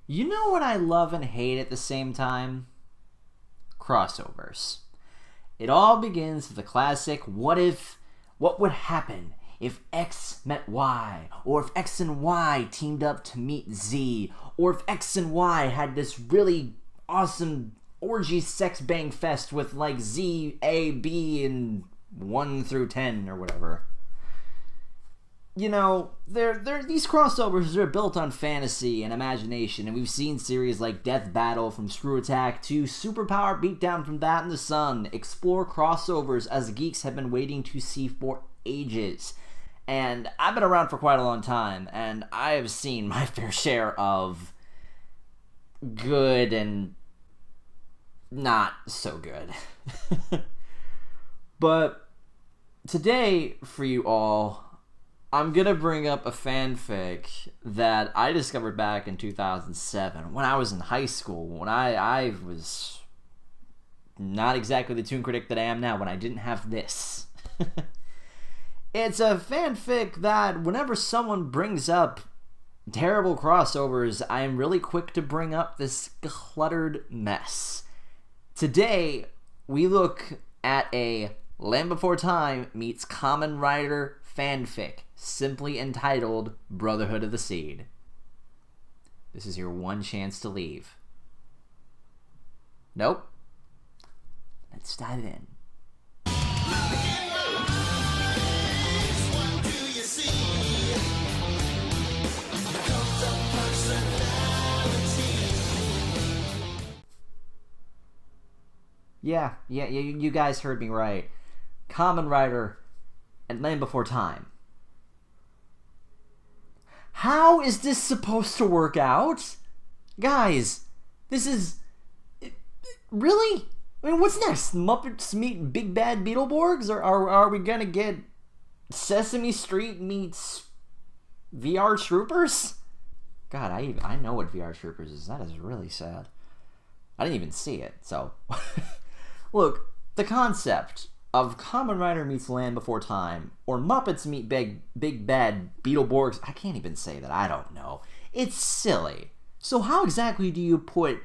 You know what I love and hate at the same time? Crossovers. It all begins with the classic what would happen if X met Y, or if X and Y teamed up to meet Z, or if X and Y had this really awesome orgy sex bang fest with like Z, A, B, and 1 through 10 or whatever. You know, these crossovers are built on fantasy and imagination, and we've seen series like Death Battle from Screw Attack to Superpower Beatdown from That in the Sun explore crossovers as geeks have been waiting to see for ages. And I've been around for quite a long time, and I have seen my fair share of good and not so good. But today, for you all, I'm going to bring up a fanfic that I discovered back in 2007 when I was in high school, when I was not exactly the toon critic that I am now, when I didn't have this. It's a fanfic that whenever someone brings up terrible crossovers, I am really quick to bring up this cluttered mess. Today, we look at a Land Before Time meets Kamen Rider fanfic, simply entitled Brotherhood of the Seed. This is your one chance to leave. Nope. Let's dive in. Yeah, you guys heard me right. Kamen Rider and Land Before Time. How is this supposed to work out? Guys, this is... Really? I mean, what's next? Muppets meet Big Bad Beetleborgs? Or are we gonna get Sesame Street meets VR Troopers? God, I know what VR Troopers is. That is really sad. I didn't even see it, so... Look, the concept of Kamen Rider meets Land Before Time, or Muppets meet Big Bad Beetleborgs, I can't even say that, I don't know. It's silly. So how exactly do you put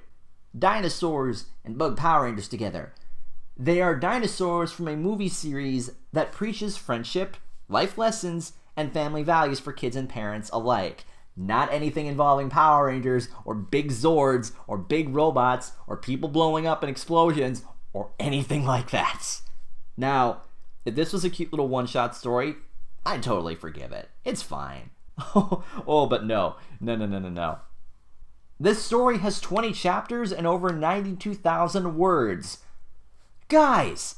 dinosaurs and bug Power Rangers together? They are dinosaurs from a movie series that preaches friendship, life lessons, and family values for kids and parents alike. Not anything involving Power Rangers, or big Zords, or big robots, or people blowing up in explosions, or anything like that. Now, if this was a cute little one-shot story, I'd totally forgive it. It's fine. But no. This story has 20 chapters and over 92,000 words. Guys,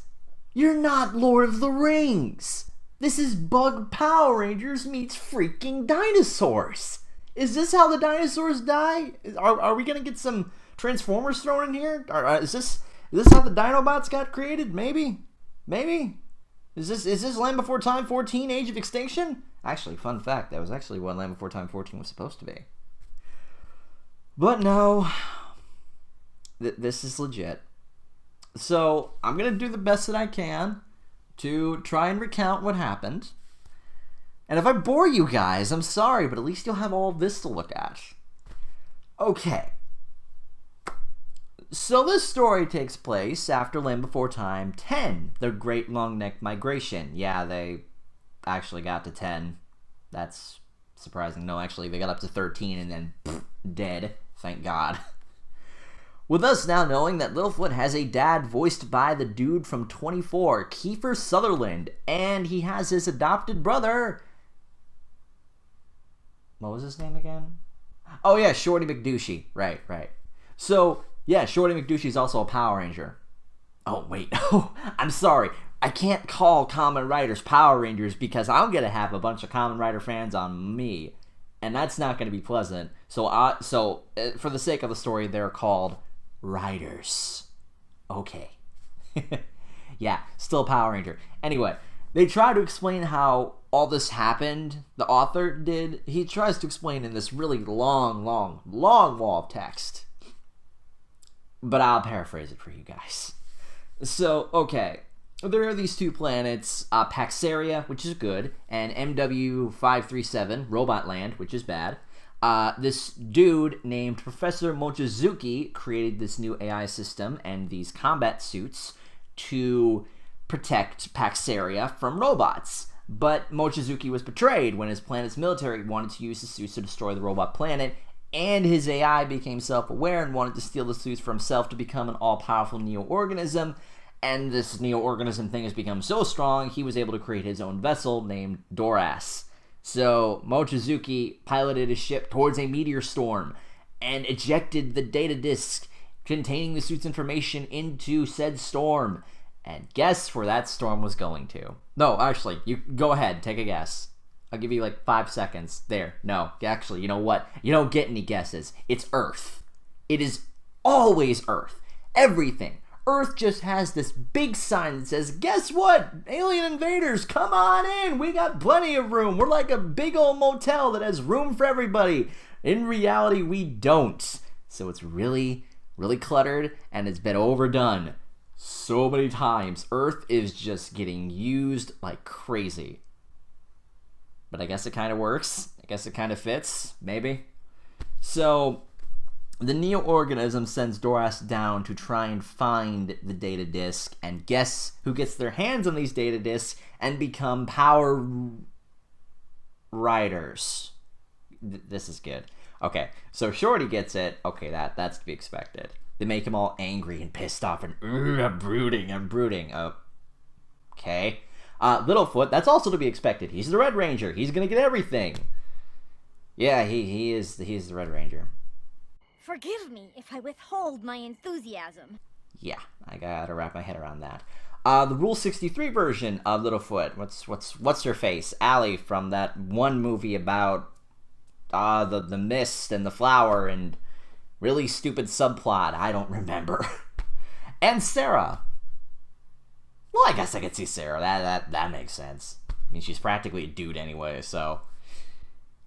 you're not Lord of the Rings. This is Bug Power Rangers meets freaking dinosaurs. Is this how the dinosaurs die? Are we gonna get some Transformers thrown in here? Is this how the Dinobots got created? Maybe. Is this Land Before Time 14, Age of Extinction? Actually, fun fact, that was actually what Land Before Time 14 was supposed to be. But no, this is legit. So I'm gonna do the best that I can to try and recount what happened. And if I bore you guys, I'm sorry, but at least you'll have all this to look at. Okay. So this story takes place after Land Before Time 10, the Great Long Neck Migration. Yeah, they actually got to 10. That's surprising. No, actually, they got up to 13 and then dead. Thank God. With us now knowing that Littlefoot has a dad voiced by the dude from 24, Kiefer Sutherland, and he has his adopted brother... What was his name again? Oh yeah, Shorty McDouchey. Right. So... yeah, Shorty McDouchey is also a Power Ranger. Oh, wait. Oh, I'm sorry. I can't call Kamen Riders Power Rangers because I'm going to have a bunch of Kamen Rider fans on me. And that's not going to be pleasant. So for the sake of the story, they're called Riders. Okay. Yeah, still Power Ranger. Anyway, they try to explain how all this happened. The author did. He tries to explain in this really long wall of text. But I'll paraphrase it for you guys. So, okay. There are these two planets, Paxaria, which is good, and MW537, Robot Land, which is bad. This dude named Professor Mochizuki created this new AI system and these combat suits to protect Paxaria from robots. But Mochizuki was betrayed when his planet's military wanted to use the suits to destroy the robot planet, and his AI became self-aware and wanted to steal the suits for himself to become an all-powerful neo-organism. And this neo-organism thing has become so strong, he was able to create his own vessel named Doras. So Mochizuki piloted his ship towards a meteor storm and ejected the data disk containing the suit's information into said storm. And guess where that storm was going to? No, actually, you go ahead, take a guess. I'll give you like 5 seconds. There. No, actually, you know what? You don't get any guesses. It's Earth. It is always Earth. Everything. Earth just has this big sign that says, guess what? Alien invaders, come on in. We got plenty of room. We're like a big old motel that has room for everybody. In reality, we don't. So it's really, really cluttered, and it's been overdone so many times. Earth is just getting used like crazy. But I guess it kind of works. I guess it kind of fits, maybe. So the neo-organism sends Doras down to try and find the data disk, and guess who gets their hands on these data disks and become power riders. This is good. Okay, so Shorty gets it. Okay, that's to be expected. They make him all angry and pissed off and I'm brooding. Okay. Littlefoot, that's also to be expected. He's the Red Ranger. He's gonna get everything. Yeah, he's the Red Ranger. Forgive me if I withhold my enthusiasm. Yeah, I gotta wrap my head around that. The Rule 63 version of Littlefoot. What's her face? Allie from that one movie about the mist and the flower and really stupid subplot. I don't remember. And Sarah. Well, I guess I could see Sarah. That makes sense. I mean, she's practically a dude anyway, so.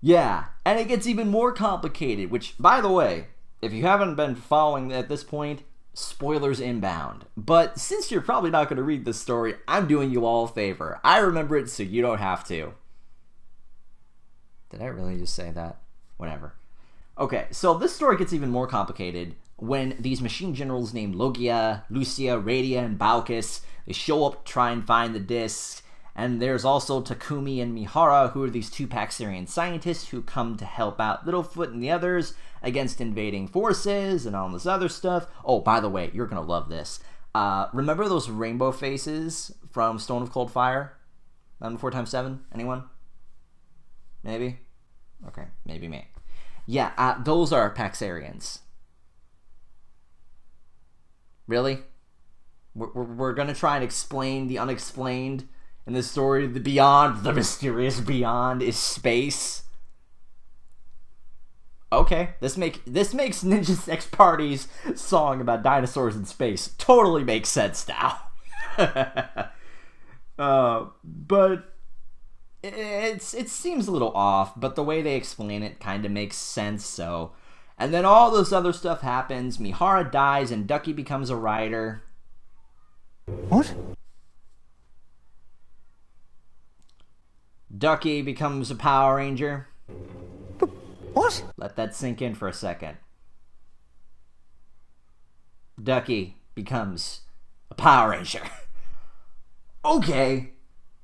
Yeah, and it gets even more complicated, which, by the way, if you haven't been following at this point, spoilers inbound. But since you're probably not going to read this story, I'm doing you all a favor. I remember it, so you don't have to. Did I really just say that? Whatever. Okay, so this story gets even more complicated when these machine generals named Logia, Lucia, Radia, and Balkis, they show up to try and find the disc. And there's also Takumi and Mihara, who are these two Paxarian scientists who come to help out Littlefoot and the others against invading forces and all this other stuff. Oh, by the way, you're going to love this. Remember those rainbow faces from Stone of Cold Fire? 4x7? Anyone? Maybe? Okay, maybe me. Yeah, those are Paxarians. Really? We're going to try and explain the unexplained in this story. The beyond, the mysterious beyond is space. Okay, this makes Ninja Sex Party's song about dinosaurs in space totally makes sense now. But it seems a little off, but the way they explain it kind of makes sense, so. And then all this other stuff happens. Mihara dies and Ducky becomes a rider. What? Ducky becomes a Power Ranger. What? Let that sink in for a second. Ducky becomes a Power Ranger. Okay.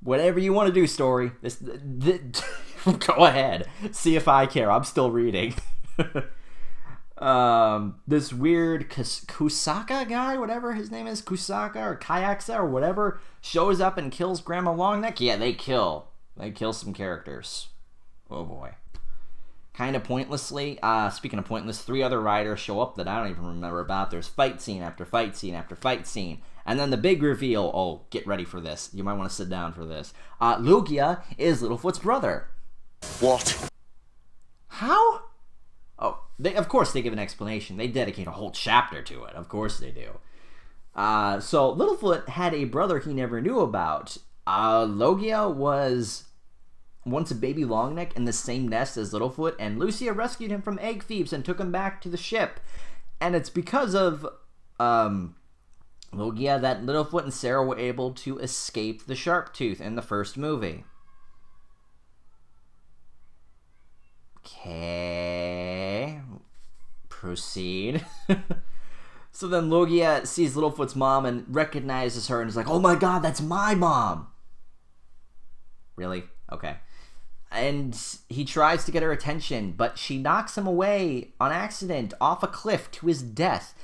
Whatever you want to do, story. Go ahead. See if I care. I'm still reading. This weird Kusaka guy, whatever his name is, Kusaka or Kayaksa or whatever, shows up and kills Grandma Longneck. Yeah, they kill some characters. Oh boy. Kind of pointlessly. Speaking of pointless, 3 other riders show up that I don't even remember about. There's fight scene after fight scene after fight scene. And then the big reveal. Oh, get ready for this. You might want to sit down for this. Lugia is Littlefoot's brother. What? How? Oh, of course they give an explanation. They dedicate a whole chapter to it. Of course they do. So Littlefoot had a brother he never knew about. Logia was once a baby Longneck in the same nest as Littlefoot, and Lucia rescued him from egg thieves and took him back to the ship. And it's because of Logia that Littlefoot and Sarah were able to escape the Sharptooth in the first movie. Okay. Proceed. So then Logia sees Littlefoot's mom and recognizes her and is like, oh my god, that's my mom. Really? Okay. And he tries to get her attention, but she knocks him away on accident off a cliff to his death.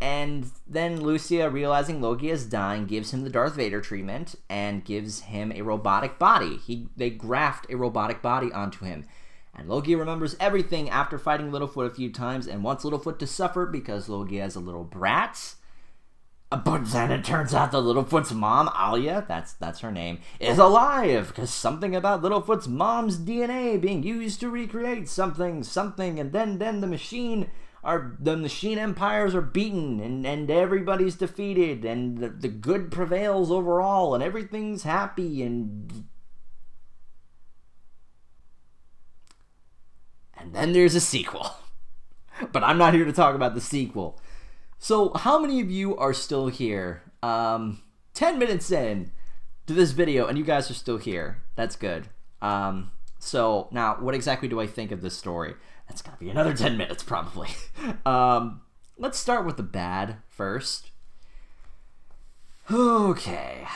And then Lucia, realizing Logia is dying, gives him the Darth Vader treatment and gives him a robotic body. They graft a robotic body onto him. And Logia remembers everything after fighting Littlefoot a few times and wants Littlefoot to suffer because Logia is a little brat. But then it turns out that Littlefoot's mom, Alia, that's her name, is alive because something about Littlefoot's mom's DNA being used to recreate something, and then the machine empires are beaten and everybody's defeated and the good prevails overall and everything's happy and then there's a sequel. But I'm not here to talk about the sequel. So how many of you are still here? 10 minutes in to this video and you guys are still here. That's good. So now what exactly do I think of this story? That's gonna be another 10 minutes probably. Let's start with the bad first. Okay.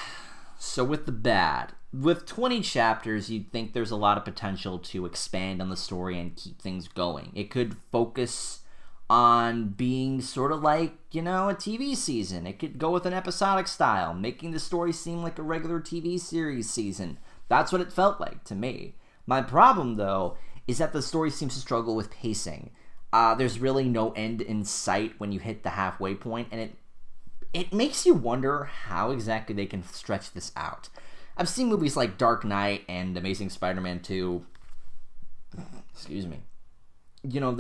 So with the bad, with 20 chapters, you'd think there's a lot of potential to expand on the story and keep things going. It could focus on being sort of like, a TV season. It could go with an episodic style, making the story seem like a regular TV series season. That's what it felt like to me. My problem, though, is that the story seems to struggle with pacing. There's really no end in sight when you hit the halfway point, and it makes you wonder how exactly they can stretch this out. I've seen movies like Dark Knight and Amazing Spider-Man 2. Excuse me.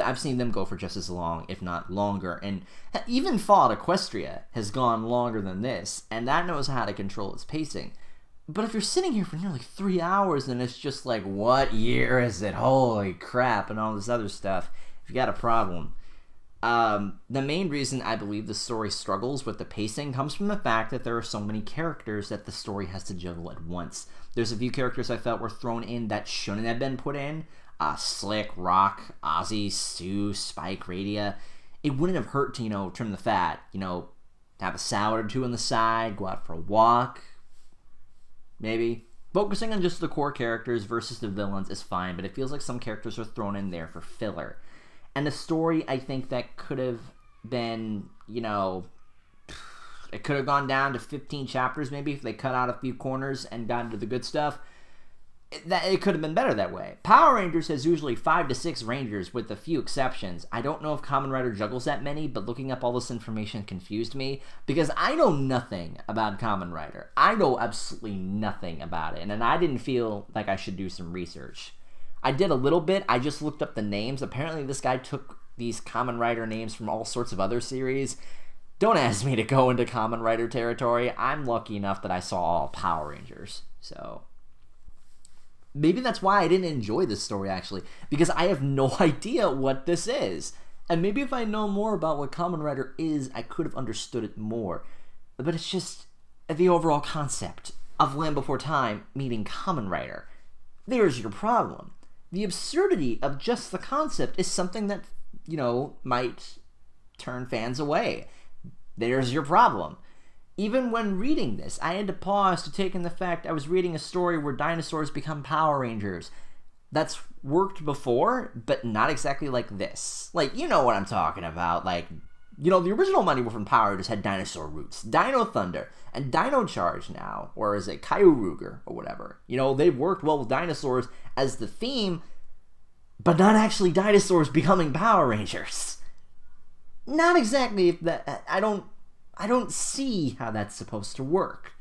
I've seen them go for just as long, if not longer. And even Fallout Equestria has gone longer than this, and that knows how to control its pacing. But if you're sitting here for nearly 3 hours and it's just like, what year is it? Holy crap, and all this other stuff, you've got a problem. The main reason I believe the story struggles with the pacing comes from the fact that there are so many characters that the story has to juggle at once. There's a few characters I felt were thrown in that shouldn't have been put in. Slick, Rock, Ozzy, Stu, Spike, Radia. It wouldn't have hurt to, trim the fat. Have a salad or two on the side, go out for a walk. Maybe. Focusing on just the core characters versus the villains is fine, but it feels like some characters are thrown in there for filler. And the story, I think that could have been, it could have gone down to 15 chapters maybe if they cut out a few corners and got into the good stuff. It could have been better that way. Power Rangers has usually 5 to 6 Rangers with a few exceptions. I don't know if Kamen Rider juggles that many, but looking up all this information confused me because I know nothing about Kamen Rider. I know absolutely nothing about it, and I didn't feel like I should do some research. I did a little bit. I just looked up the names. Apparently this guy took these Kamen Rider names from all sorts of other series. Don't ask me to go into Kamen Rider territory. I'm lucky enough that I saw all Power Rangers, so maybe that's why I didn't enjoy this story, actually, because I have no idea what this is. And maybe if I know more about what Kamen Rider is, I could have understood it more. But it's just the overall concept of Land Before Time meeting Kamen Rider. There's your problem. The absurdity of just the concept is something that, might turn fans away. There's your problem. Even when reading this, I had to pause to take in the fact I was reading a story where dinosaurs become Power Rangers. That's worked before, but not exactly like this. Like, you know what I'm talking about. Like, the original Mighty Morphin Power Rangers had dinosaur roots, Dino Thunder, and Dino Charge now, or is it Kyuruger, or whatever. They've worked well with dinosaurs as the theme, but not actually dinosaurs becoming Power Rangers. Not exactly that. I don't see how that's supposed to work.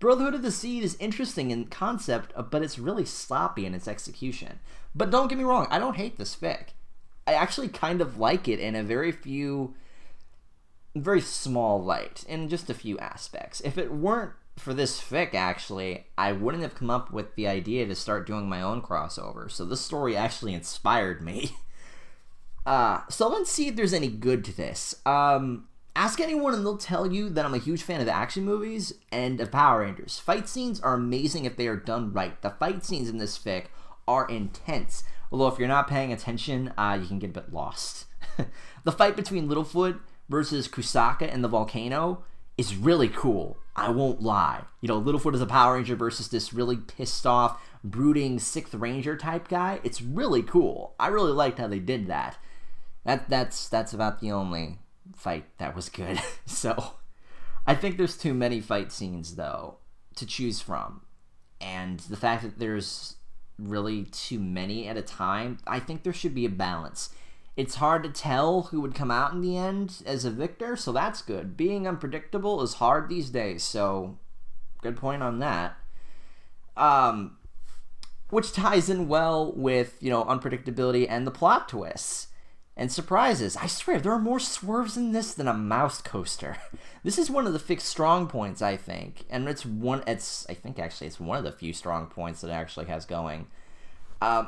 Brotherhood of the Seed is interesting in concept, but it's really sloppy in its execution. But don't get me wrong, I don't hate this fic. I actually kind of like it in a very small light, in just a few aspects. If it weren't for this fic, actually, I wouldn't have come up with the idea to start doing my own crossover, so this story actually inspired me. So let's see if there's any good to this. Ask anyone and they'll tell you that I'm a huge fan of action movies and of Power Rangers. Fight scenes are amazing if they are done right. The fight scenes in this fic are intense. Although if you're not paying attention, you can get a bit lost. The fight between Littlefoot versus Kusaka in the volcano is really cool. I won't lie. You know, Littlefoot is a Power Ranger versus this really pissed off, brooding 6th Ranger type guy. It's really cool. I really liked how they did that. That's about the only fight that was good. So, I think there's too many fight scenes, though, to choose from. And the fact that there's really too many at a time, I think there should be a balance. It's hard to tell who would come out in the end as a victor, so that's good. Being unpredictable is hard these days, so good point on that. Which ties in well with, you know, unpredictability and the plot twists and surprises. I swear, there are more swerves in this than a mouse coaster. This is one of the fixed strong points, I think, and it's one of the few strong points that it actually has going.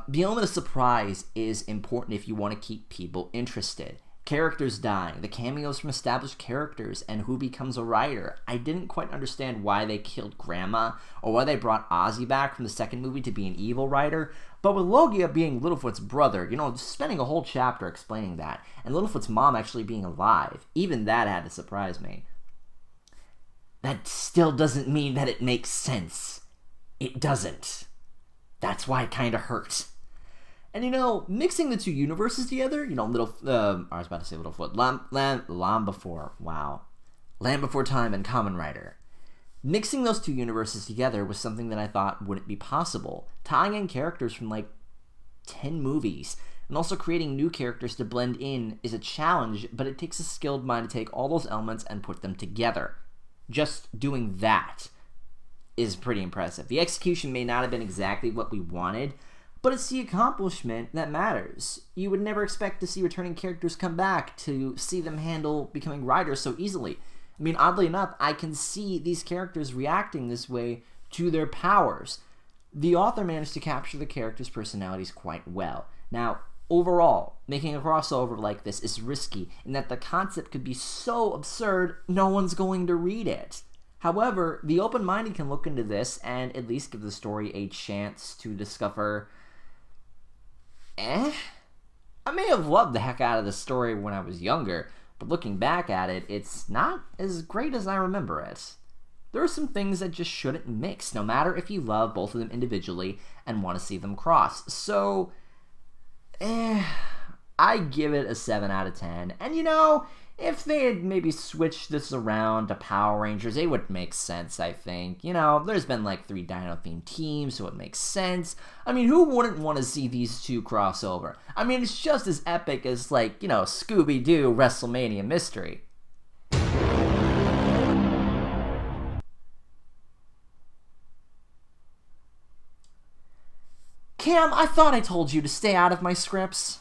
The element of surprise is important if you want to keep people interested. Characters dying, the cameos from established characters, and who becomes a writer. I didn't quite understand why they killed Grandma, or why they brought Ozzy back from the second movie to be an evil writer, but with Logia being Littlefoot's brother, you know, just spending a whole chapter explaining that, and Littlefoot's mom actually being alive, even that had to surprise me. That still doesn't mean that it makes sense. It doesn't. That's why it kind of hurts. And, you know, mixing the two universes together, you know, I was about to say Littlefoot, Land Before Time and Kamen Rider. Mixing those two universes together was something that I thought wouldn't be possible. Tying in characters from, like, 10 movies, and also creating new characters to blend in is a challenge, but it takes a skilled mind to take all those elements and put them together. Just doing that is pretty impressive. The execution may not have been exactly what we wanted, but it's the accomplishment that matters. You would never expect to see returning characters come back to see them handle becoming writers so easily. I mean, oddly enough, I can see these characters reacting this way to their powers. The author managed to capture the characters' personalities quite well. Now, overall, making a crossover like this is risky in that the concept could be so absurd, no one's going to read it. However, the open-minded can look into this and at least give the story a chance to discover, I may have loved the heck out of the story when I was younger, but looking back at it, it's not as great as I remember it. There are some things that just shouldn't mix, no matter if you love both of them individually and want to see them cross. So, I give it a 7 out of 10. And, you know, if they had maybe switched this around to Power Rangers, it would make sense, I think. You know, there's been like 3 Dino-themed teams, so it makes sense. I mean, who wouldn't want to see these two cross over? I mean, it's just as epic as, like, you know, Scooby-Doo WrestleMania Mystery. Cam, I thought I told you to stay out of my scripts.